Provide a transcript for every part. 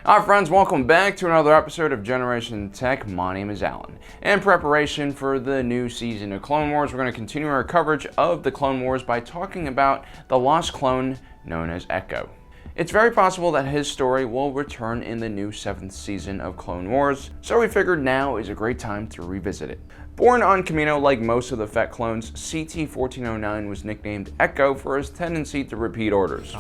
Hi friends, welcome back to another episode of Generation Tech. My name is Alan. In preparation for the new season of Clone Wars, we're going to continue our coverage of the Clone Wars by talking about the lost clone known as Echo. It's very possible that his story will return in the new 7th season of Clone Wars, so we figured now is a great time to revisit it. Born on Kamino like most of the Fett clones, CT-1409 was nicknamed Echo for his tendency to repeat orders.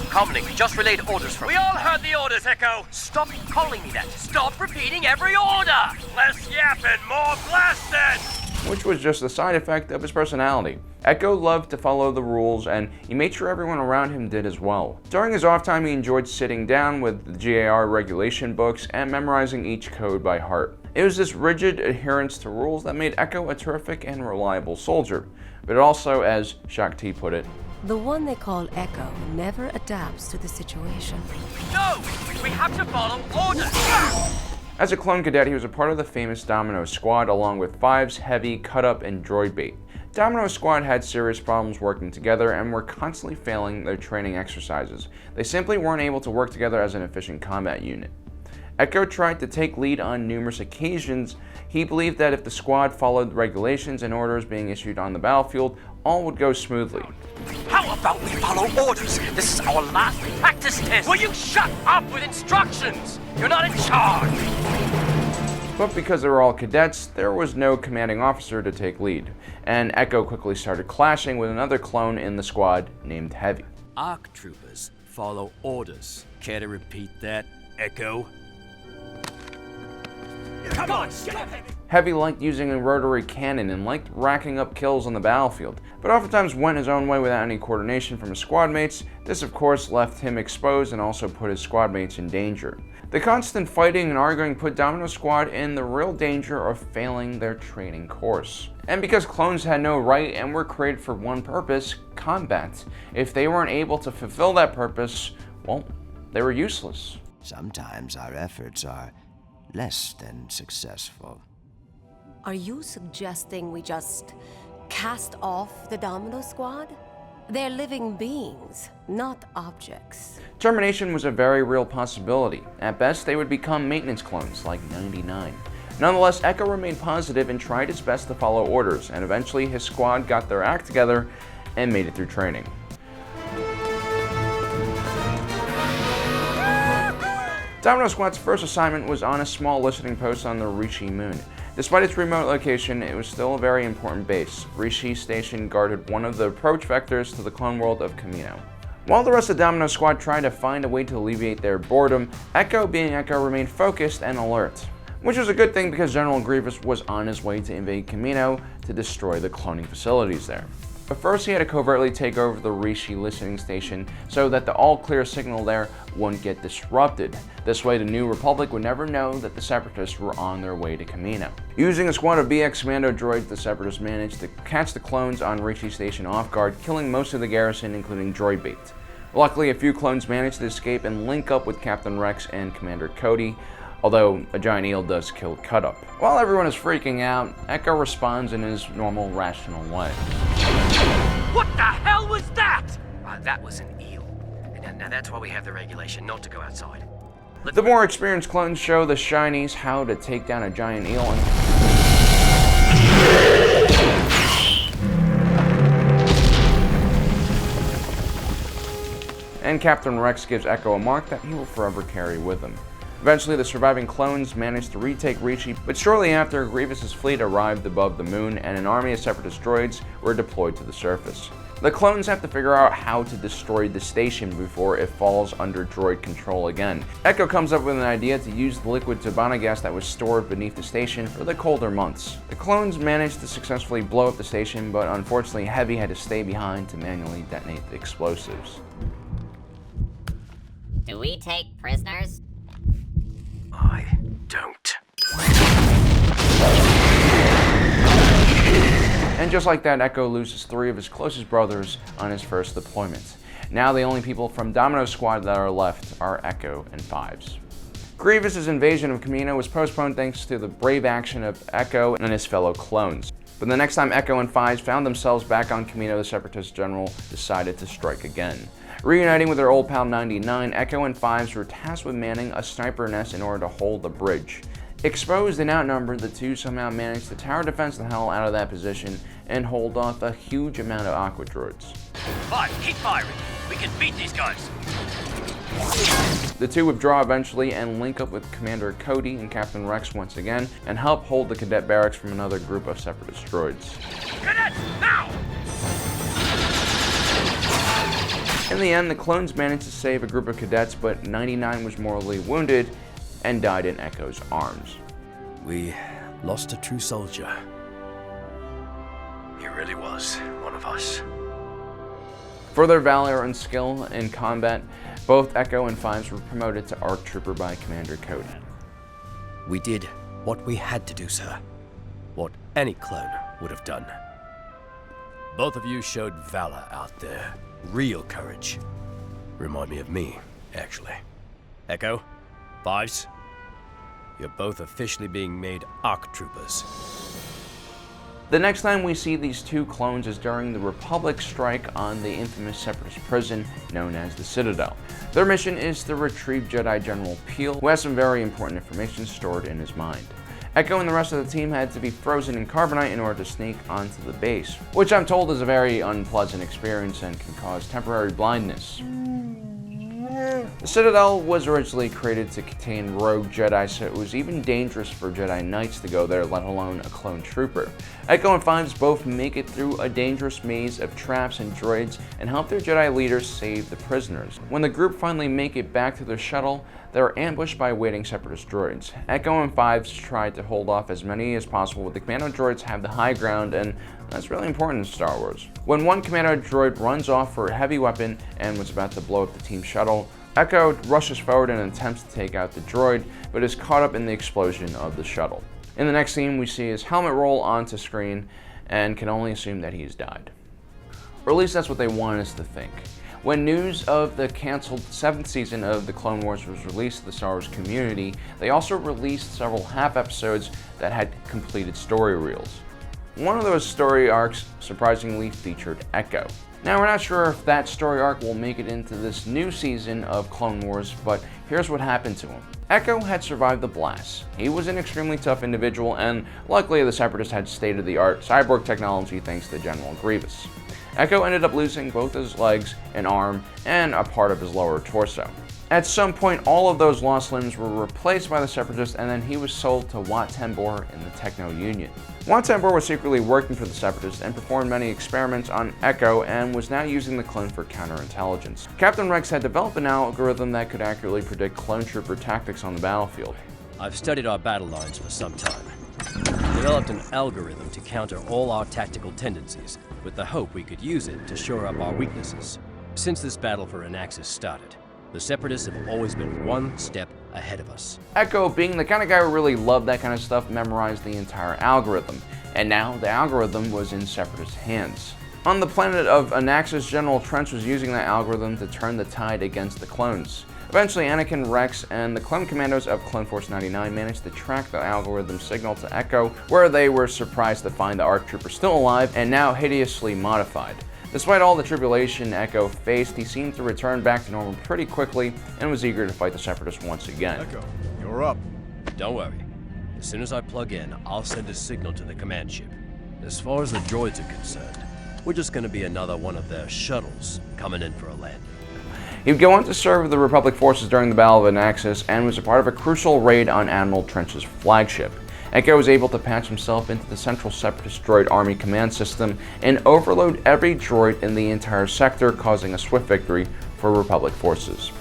Comlink, just relayed orders from... We all heard the orders, Echo! Stop calling me that! Stop repeating every order! Less yapping, more blasting! Which was just a side effect of his personality. Echo loved to follow the rules, and he made sure everyone around him did as well. During his off time, he enjoyed sitting down with the GAR regulation books and memorizing each code by heart. It was this rigid adherence to rules that made Echo a terrific and reliable soldier, but also, as Shakti put it, the one they call Echo never adapts to the situation. No! We have to follow orders! As a clone cadet, he was a part of the famous Domino Squad along with Fives, Heavy, Cut Up, and Droid Bait. Domino Squad had serious problems working together and were constantly failing their training exercises. They simply weren't able to work together as an efficient combat unit. Echo tried to take lead on numerous occasions. He believed that if the squad followed the regulations and orders being issued on the battlefield, all would go smoothly. How about we follow orders? This is our last practice test! Will you shut up with instructions? You're not in charge! But because they were all cadets, there was no commanding officer to take lead, and Echo quickly started clashing with another clone in the squad named Heavy. ARC troopers follow orders. Care to repeat that, Echo? Come on, get up, Heavy! Heavy liked using a rotary cannon and liked racking up kills on the battlefield, but oftentimes went his own way without any coordination from his squad mates. This of course left him exposed and also put his squad mates in danger. The constant fighting and arguing put Domino Squad in the real danger of failing their training course. And because clones had no right and were created for one purpose, combat, if they weren't able to fulfill that purpose, well, they were useless. Sometimes our efforts are less than successful. Are you suggesting we just cast off the Domino Squad? They're living beings, not objects. Termination was a very real possibility. At best, they would become maintenance clones, like 99. Nonetheless, Echo remained positive and tried his best to follow orders, and eventually his squad got their act together and made it through training. Domino Squad's first assignment was on a small listening post on the Rishi moon. Despite its remote location, it was still a very important base. Rishi Station guarded one of the approach vectors to the clone world of Kamino. While the rest of Domino Squad tried to find a way to alleviate their boredom, Echo, being Echo, remained focused and alert. Which was a good thing because General Grievous was on his way to invade Kamino to destroy the cloning facilities there. But first he had to covertly take over the Rishi listening station so that the all-clear signal there wouldn't get disrupted. This way the New Republic would never know that the Separatists were on their way to Kamino. Using a squad of BX commando droids, the Separatists managed to catch the clones on Rishi Station off guard, killing most of the garrison, including Droid Bait. Luckily, a few clones managed to escape and link up with Captain Rex and Commander Cody, although a giant eel does kill Cut Up. While everyone is freaking out, Echo responds in his normal, rational way. What the hell was that? That was an eel. Now that's why we have the regulation not to go outside. The more experienced clones show the Shinies how to take down a giant eel and Captain Rex gives Echo a mark that he will forever carry with him. Eventually, the surviving clones managed to retake Rishi, but shortly after, Grievous's fleet arrived above the moon and an army of Separatist droids were deployed to the surface. The clones have to figure out how to destroy the station before it falls under droid control again. Echo comes up with an idea to use the liquid Tabana gas that was stored beneath the station for the colder months. The clones managed to successfully blow up the station, but unfortunately Heavy had to stay behind to manually detonate the explosives. Do we take prisoners? I don't. And just like that, Echo loses 3 of his closest brothers on his first deployment. Now the only people from Domino Squad that are left are Echo and Fives. Grievous's invasion of Kamino was postponed thanks to the brave action of Echo and his fellow clones. But the next time Echo and Fives found themselves back on Kamino, the Separatist general decided to strike again. Reuniting with their old pal 99, Echo and Fives were tasked with manning a sniper nest in order to hold the bridge. Exposed and outnumbered, the two somehow managed to tower defense the hell out of that position and hold off a huge amount of Aqua droids. 5, keep firing. We can beat these guys. The two withdraw eventually and link up with Commander Cody and Captain Rex once again and help hold the cadet barracks from another group of Separatist droids. Cadets, now! In the end, the clones managed to save a group of cadets, but 99 was mortally wounded and died in Echo's arms. We lost a true soldier. He really was one of us. For their valor and skill in combat, both Echo and Fives were promoted to ARC Trooper by Commander Cody. We did what we had to do, sir. What any clone would have done. Both of you showed valor out there. Real courage. Remind me of me, actually. Echo, Fives, you're both officially being made ARC Troopers. The next time we see these two clones is during the Republic strike on the infamous Separatist prison known as the Citadel. Their mission is to retrieve Jedi General Peel, who has some very important information stored in his mind. Echo and the rest of the team had to be frozen in carbonite in order to sneak onto the base, which I'm told is a very unpleasant experience and can cause temporary blindness. The Citadel was originally created to contain rogue Jedi, so it was even dangerous for Jedi Knights to go there, let alone a clone trooper. Echo and Fives both make it through a dangerous maze of traps and droids and help their Jedi leaders save the prisoners. When the group finally make it back to their shuttle, they're ambushed by waiting Separatist droids. Echo and Fives try to hold off as many as possible, but the commando droids have the high ground, and that's really important in Star Wars. When one commando droid runs off for a heavy weapon and was about to blow up the team shuttle, Echo rushes forward and attempts to take out the droid, but is caught up in the explosion of the shuttle. In the next scene, we see his helmet roll onto screen and can only assume that he's died. Or at least that's what they want us to think. When news of the canceled 7th season of The Clone Wars was released to the Star Wars community, they also released several half episodes that had completed story reels. One of those story arcs surprisingly featured Echo. Now, we're not sure if that story arc will make it into this new season of Clone Wars, but here's what happened to him. Echo had survived the blast. He was an extremely tough individual, and luckily the Separatists had state-of-the-art cyborg technology thanks to General Grievous. Echo ended up losing both his legs, an arm, and a part of his lower torso. At some point, all of those lost limbs were replaced by the Separatists, and then he was sold to Wat Tambor in the Techno Union. Wat Tambor was secretly working for the Separatists and performed many experiments on Echo and was now using the clone for counterintelligence. Captain Rex had developed an algorithm that could accurately predict clone trooper tactics on the battlefield. I've studied our battle lines for some time. Developed an algorithm to counter all our tactical tendencies, with the hope we could use it to shore up our weaknesses. Since this battle for Anaxis started, the Separatists have always been one step ahead of us. Echo, being the kind of guy who really loved that kind of stuff, memorized the entire algorithm, and now the algorithm was in Separatist hands. On the planet of Anaxis, General Trench was using that algorithm to turn the tide against the clones. Eventually, Anakin, Rex, and the clone commandos of Clone Force 99 managed to track the algorithm signal to Echo, where they were surprised to find the ARC Trooper still alive and now hideously modified. Despite all the tribulation Echo faced, he seemed to return back to normal pretty quickly and was eager to fight the Separatists once again. Echo, you're up. Don't worry. As soon as I plug in, I'll send a signal to the command ship. As far as the droids are concerned, we're just gonna be another one of their shuttles coming in for a landing. He would go on to serve the Republic forces during the Battle of Anaxis and was a part of a crucial raid on Admiral Trench's flagship. Echo was able to patch himself into the Central Separatist Droid Army command system and overload every droid in the entire sector, causing a swift victory for Republic forces.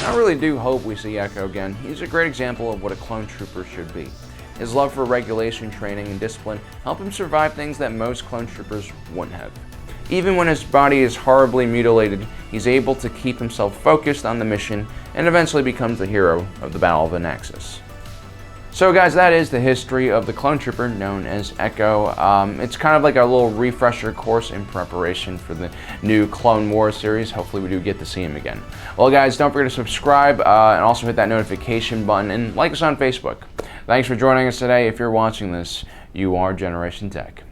I really do hope we see Echo again. He's a great example of what a clone trooper should be. His love for regulation, training, and discipline help him survive things that most clone troopers wouldn't have. Even when his body is horribly mutilated, he's able to keep himself focused on the mission and eventually becomes the hero of the Battle of Anaxis. So guys, that is the history of the clone trooper known as Echo. It's kind of like a little refresher course in preparation for the new Clone Wars series. Hopefully we do get to see him again. Well guys, don't forget to subscribe and also hit that notification button and like us on Facebook. Thanks for joining us today. If you're watching this, you are Generation Tech.